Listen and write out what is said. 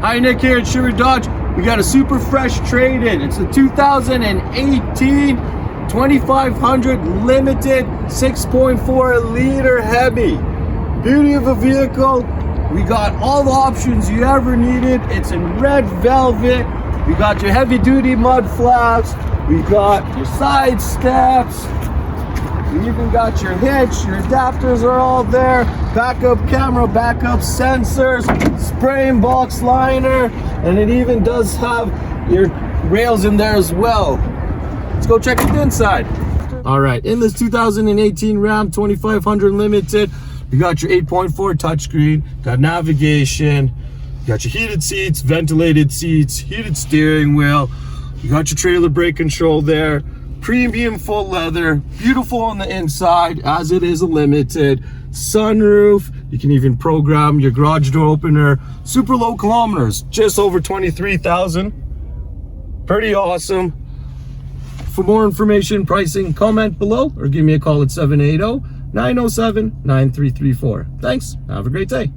Hi, Nick here at Sherwood Dodge. We got a super fresh trade-in. It's a 2018 2500 limited 6.4 liter Hemi. Beauty of a vehicle. We got all the options you ever needed. It's in red velvet. We got your heavy duty mud flaps. We got your side steps. We even got your hitch. Your adapters are all there. Backup camera, backup sensors, spray and box liner, and it even does have your rails in there as well. Let's go check it inside. All right, in this 2018 Ram 2500 Limited, you got your 8.4 touchscreen, got navigation, you got your heated seats, ventilated seats, heated steering wheel, you got your trailer brake control there, premium full leather, beautiful on the inside as it is a limited, sunroof, you can even program your garage door opener, super low kilometers, just over 23,000. Pretty awesome. For more information, pricing, comment below or give me a call at 780-907-9334. Thanks, have a great day.